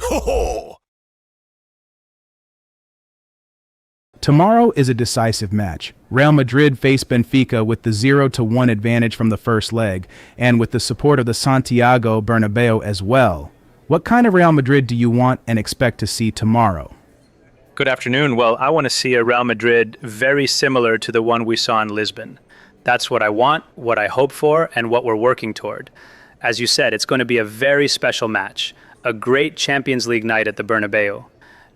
Ho ho! Tomorrow is a decisive match. Real Madrid face Benfica with the 0-1 advantage from the first leg, and with the support of the Santiago Bernabéu as well. What kind of Real Madrid do you want and expect to see tomorrow? Good afternoon. Well, I want to see a Real Madrid very similar to the one we saw in Lisbon. That's what I want, what I hope for, and what we're working toward. As you said, it's going to be a very special match, a great Champions League night at the Bernabéu.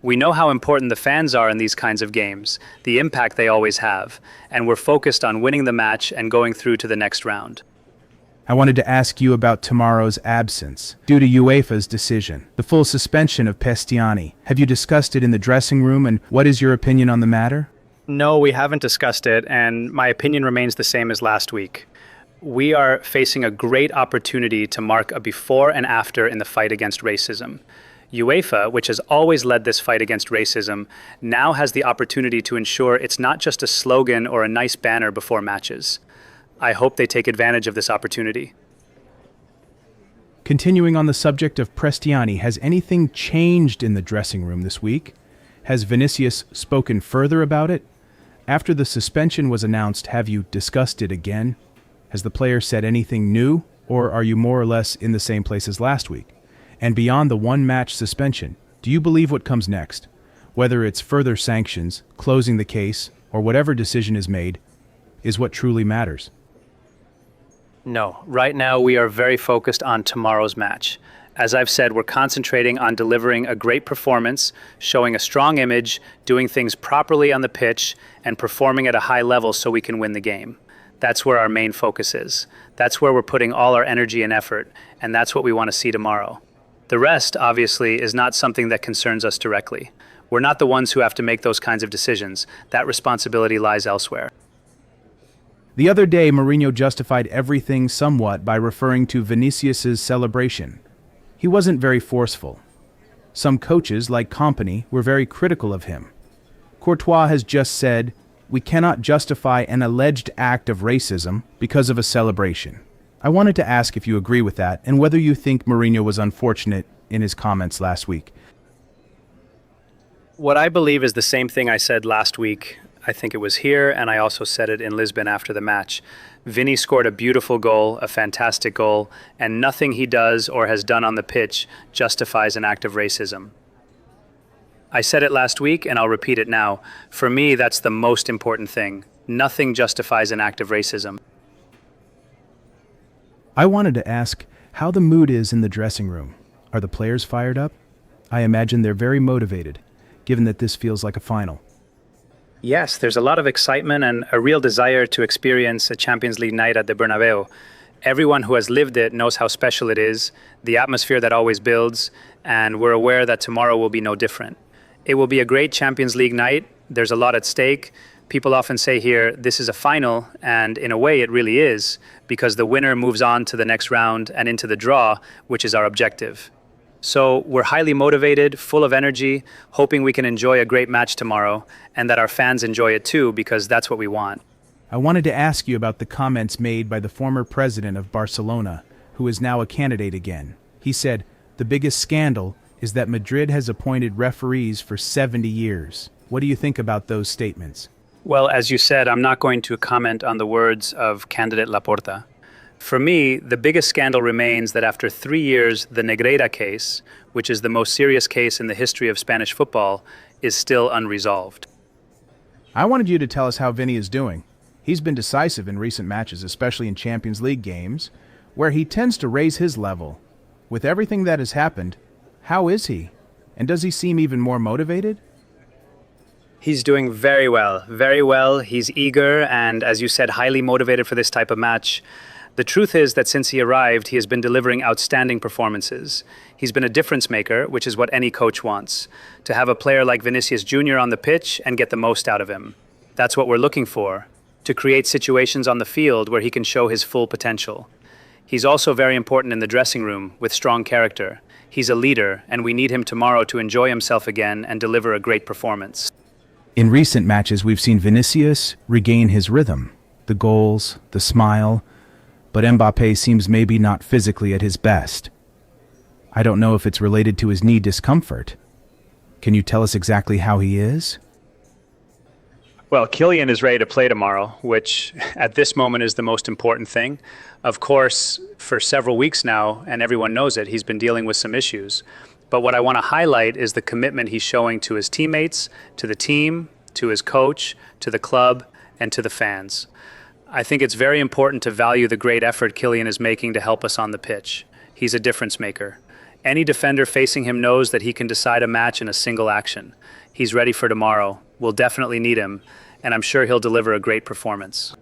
We know how important the fans are in these kinds of games, the impact they always have, and we're focused on winning the match and going through to the next round. I wanted to ask you about tomorrow's absence, due to UEFA's decision, the full suspension of Prestianni. Have you discussed it in the dressing room, and what is your opinion on the matter? No, we haven't discussed it, and my opinion remains the same as last week. We are facing a great opportunity to mark a before and after in the fight against racism. UEFA, which has always led this fight against racism, now has the opportunity to ensure it's not just a slogan or a nice banner before matches. I hope they take advantage of this opportunity. Continuing on the subject of Prestianni, has anything changed in the dressing room this week? Has Vinicius spoken further about it? After the suspension was announced, have you discussed it again? Has the player said anything new, or are you more or less in the same place as last week? And beyond the one-match suspension, do you believe what comes next? Whether it's further sanctions, closing the case, or whatever decision is made, is what truly matters. No, right now we are very focused on tomorrow's match. As I've said, we're concentrating on delivering a great performance, showing a strong image, doing things properly on the pitch, and performing at a high level so we can win the game. That's where our main focus is. That's where we're putting all our energy and effort, and that's what we want to see tomorrow. The rest, obviously, is not something that concerns us directly. We're not the ones who have to make those kinds of decisions. That responsibility lies elsewhere. The other day, Mourinho justified everything somewhat by referring to Vinicius's celebration. He wasn't very forceful. Some coaches, like Kompany, were very critical of him. Courtois has just said, "We cannot justify an alleged act of racism because of a celebration." I wanted to ask if you agree with that and whether you think Mourinho was unfortunate in his comments last week. What I believe is the same thing I said last week. I think it was here, and I also said it in Lisbon after the match. Vinny scored a beautiful goal, a fantastic goal, and nothing he does or has done on the pitch justifies an act of racism. I said it last week, and I'll repeat it now. For me, that's the most important thing. Nothing justifies an act of racism. I wanted to ask how the mood is in the dressing room. Are the players fired up? I imagine they're very motivated, given that this feels like a final. Yes, there's a lot of excitement and a real desire to experience a Champions League night at the Bernabéu. Everyone who has lived it knows how special it is, the atmosphere that always builds, and we're aware that tomorrow will be no different. It will be a great Champions League night. There's a lot at stake. People often say here, this is a final, and in a way it really is, because the winner moves on to the next round and into the draw, which is our objective. So we're highly motivated, full of energy, hoping we can enjoy a great match tomorrow, and that our fans enjoy it too, because that's what we want. I wanted to ask you about the comments made by the former president of Barcelona, who is now a candidate again. He said, "The biggest scandal is that Madrid has appointed referees for 70 years. What do you think about those statements? Well, as you said, I'm not going to comment on the words of candidate Laporta. For me, the biggest scandal remains that after 3 years, the Negreira case, which is the most serious case in the history of Spanish football, is still unresolved. I wanted you to tell us how Vinny is doing. He's been decisive in recent matches, especially in Champions League games, where he tends to raise his level. With everything that has happened, how is he? And does he seem even more motivated? He's doing very well, very well. He's eager and, as you said, highly motivated for this type of match. The truth is that since he arrived, he has been delivering outstanding performances. He's been a difference maker, which is what any coach wants. To have a player like Vinicius Jr on the pitch and get the most out of him. That's what we're looking for, to create situations on the field where he can show his full potential. He's also very important in the dressing room, with strong character. He's a leader, and we need him tomorrow to enjoy himself again and deliver a great performance. In recent matches, we've seen Vinicius regain his rhythm, the goals, the smile, but Mbappé seems maybe not physically at his best. I don't know if it's related to his knee discomfort. Can you tell us exactly how he is? Well, Kylian is ready to play tomorrow, which at this moment is the most important thing. Of course, for several weeks now, and everyone knows it, he's been dealing with some issues. But what I want to highlight is the commitment he's showing to his teammates, to the team, to his coach, to the club, and to the fans. I think it's very important to value the great effort Kylian is making to help us on the pitch. He's a difference maker. Any defender facing him knows that he can decide a match in a single action. He's ready for tomorrow. We'll definitely need him, and I'm sure he'll deliver a great performance.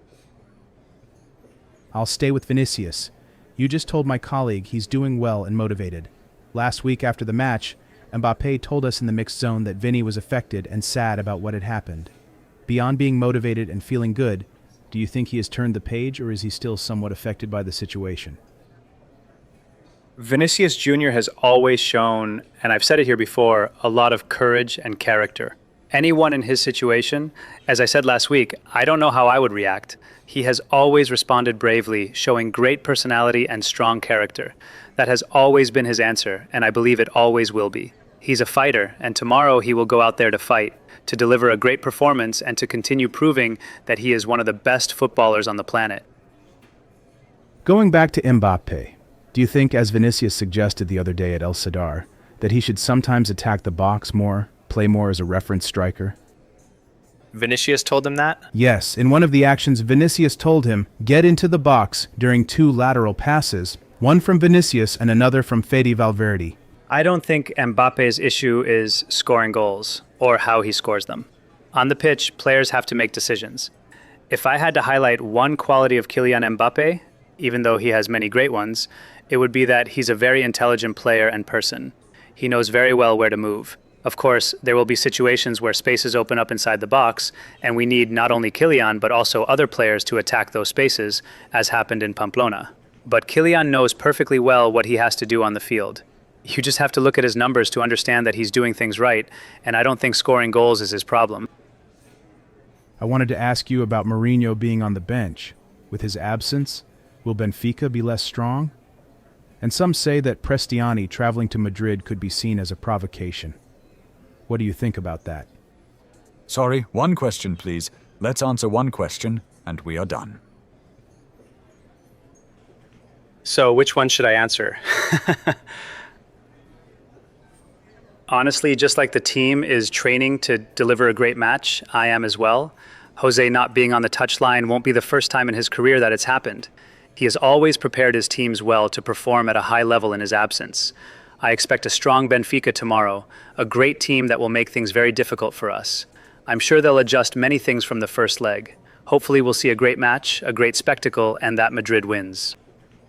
I'll stay with Vinicius. You just told my colleague he's doing well and motivated. Last week after the match, Mbappé told us in the mixed zone that Vinny was affected and sad about what had happened. Beyond being motivated and feeling good, do you think he has turned the page, or is he still somewhat affected by the situation? Vinicius Jr. has always shown, and I've said it here before, a lot of courage and character. Anyone in his situation, as I said last week, I don't know how I would react. He has always responded bravely, showing great personality and strong character. That has always been his answer, and I believe it always will be. He's a fighter, and tomorrow he will go out there to fight, to deliver a great performance, and to continue proving that he is one of the best footballers on the planet. Going back to Mbappé, do you think, as Vinicius suggested the other day at El Sadar, that he should sometimes attack the box more, play more as a reference striker? Vinicius told him that? Yes, in one of the actions, Vinicius told him, get into the box during 2 lateral passes, one from Vinicius and another from Fede Valverde. I don't think Mbappe's issue is scoring goals or how he scores them. On the pitch, players have to make decisions. If I had to highlight one quality of Kylian Mbappé, even though he has many great ones, it would be that he's a very intelligent player and person. He knows very well where to move. Of course, there will be situations where spaces open up inside the box, and we need not only Kylian, but also other players to attack those spaces, as happened in Pamplona. But Kylian knows perfectly well what he has to do on the field. You just have to look at his numbers to understand that he's doing things right, and I don't think scoring goals is his problem. I wanted to ask you about Mourinho being on the bench. With his absence, will Benfica be less strong? And some say that Prestianni traveling to Madrid could be seen as a provocation. What do you think about that? Sorry, one question, please. Let's answer one question, and we are done. So which one should I answer? Honestly, just like the team is training to deliver a great match, I am as well. Jose not being on the touchline won't be the first time in his career that it's happened. He has always prepared his teams well to perform at a high level in his absence. I expect a strong Benfica tomorrow, a great team that will make things very difficult for us. I'm sure they'll adjust many things from the first leg. Hopefully we'll see a great match, a great spectacle, and that Madrid wins.